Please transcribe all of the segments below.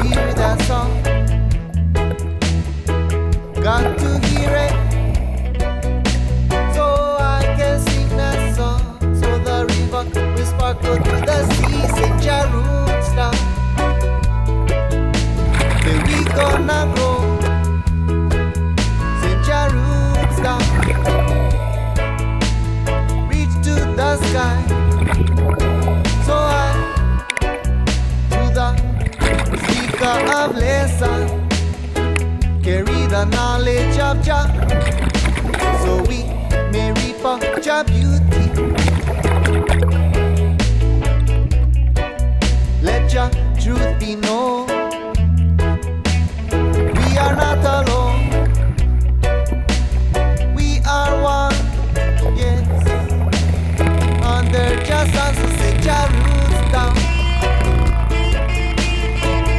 hear that song. Got to hear it, so I can sing that song. So the river will sparkle to the sea. Sing your roots down, then we gonna grow. Sing your roots down, reach to the sky. So I, to the speaker of lesson, carry the knowledge of Jah, so we may reap Jah beauty. Let Jah truth be known. We are not alone. We are one, yes. Under Jah sun, so set Jah roots down.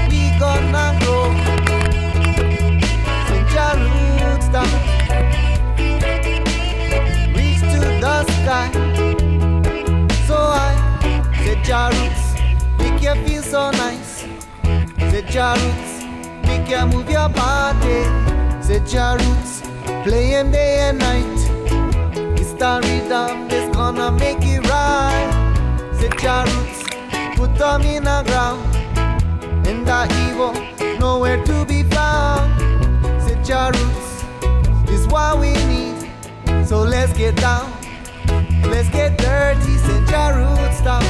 We gonna grow. Roots down, reach to the sky. So I said your roots make you feel so nice. Said your roots make you move your body. Said your roots playing day and night. It's the rhythm that's gonna make it right. Said your roots put them in the ground, and the evil nowhere to be found. Your roots is what we need, so let's get down, let's get dirty, send your roots down.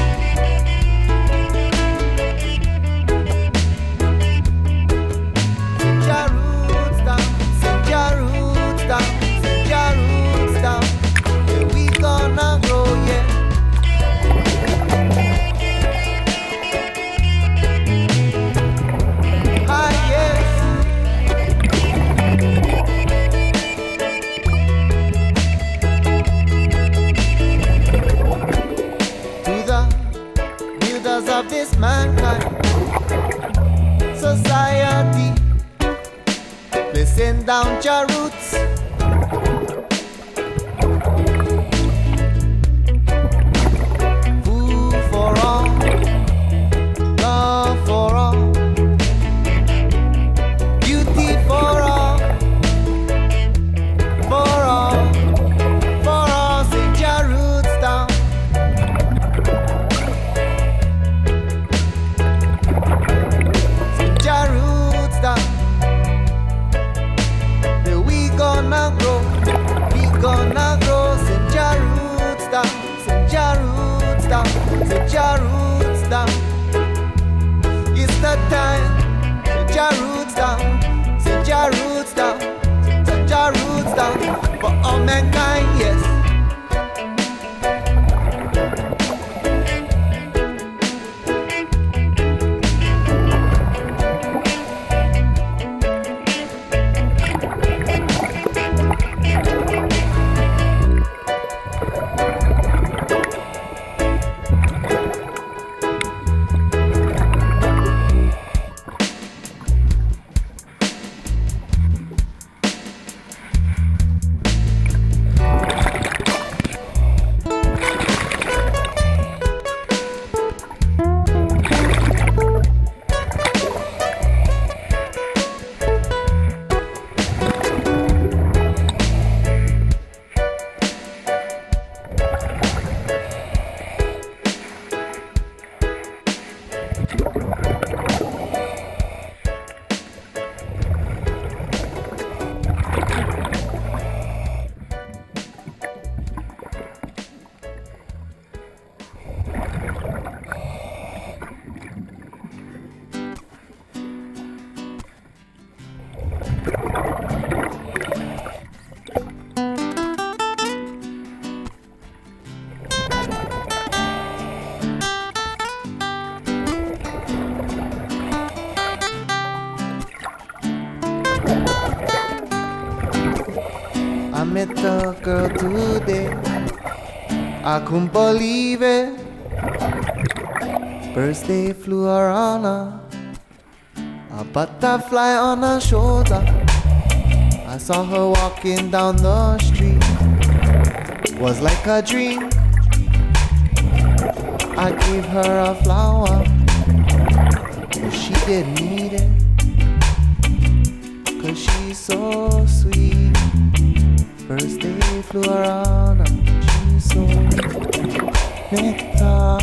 Send your roots down, send your roots down, send your roots down. Yeah, we gonna grow, yeah. Of this mankind society, let's send down your roots. Food for all, love for all, beauty for all, for all, for all. Send your roots down. Gonna grow, we gonna grow. Send your roots down, send your roots down, send your roots down. It's the time. Send your roots down, send your roots down, send your roots down for all mankind, yes. I met a girl today, I couldn't believe it. Birds they flew around her, a butterfly on her shoulder. I saw her walking down the street, was like a dream. I gave her a flower, but she didn't need it, 'cause she's so sweet. First day flew around and she's so nectar.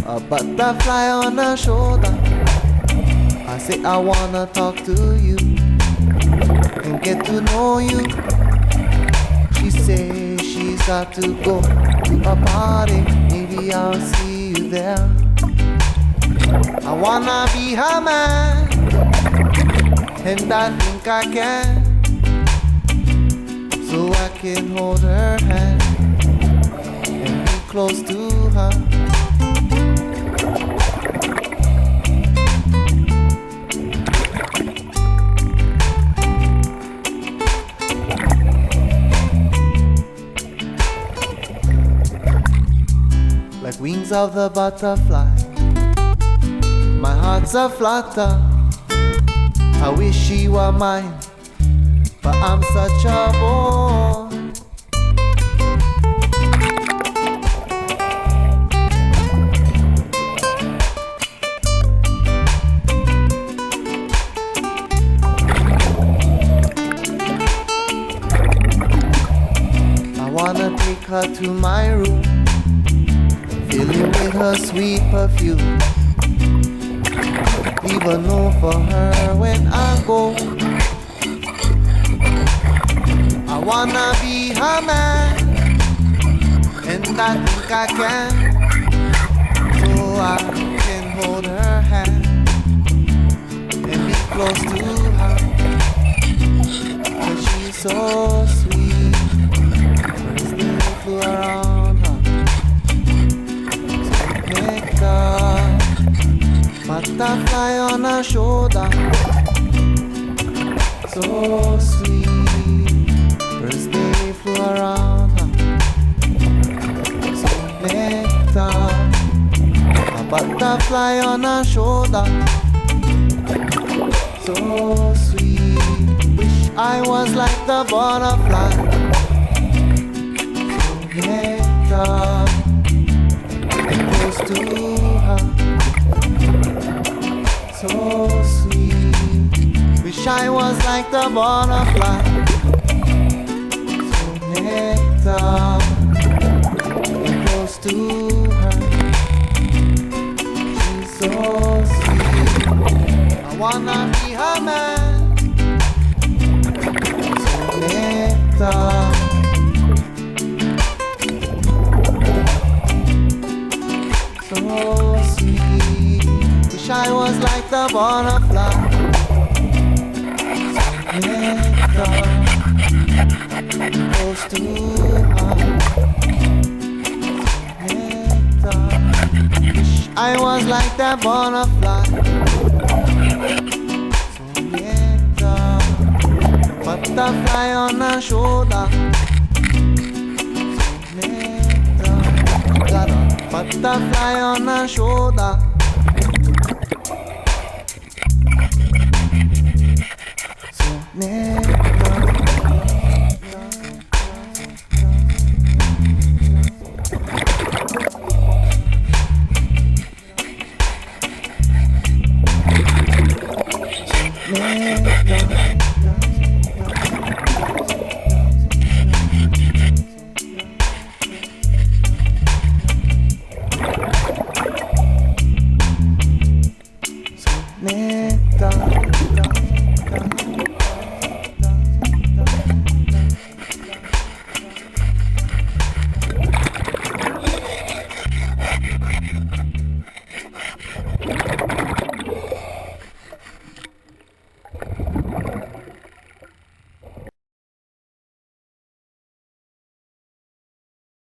A butterfly on her shoulder. I say I wanna talk to you and get to know you. She says she's got to go to a party. Maybe I'll see you there. I wanna be her man, and I think I can, so I can hold her hand and be close to her. Like wings of the butterfly, my heart's a flutter. I wish she were mine, but I'm such a boy. I wanna take her to my room, fill it with her sweet perfume. Leave a note for her when I go. I wanna be her man, and I think I can, so I can hold her hand and be close to her, 'cause she's so sweet. First day flew around her, so nectar. Butterfly on her shoulder, so sweet. First day flew around her, so nectar. A butterfly on her shoulder, so sweet. Wish I was like the butterfly, so nectar. And close to her, so sweet. Wish I was like the butterfly, so nectar. And close to her, she's so sweet. I wanna be her man, so nectar. So sweet. Wish I was like the butterfly, so nectar. Close to her, so nectar. Wish I was like that butterfly, so nectar. Butterfly on her shoulder, so nectar. Got a butterfly on her shoulder, so nectar.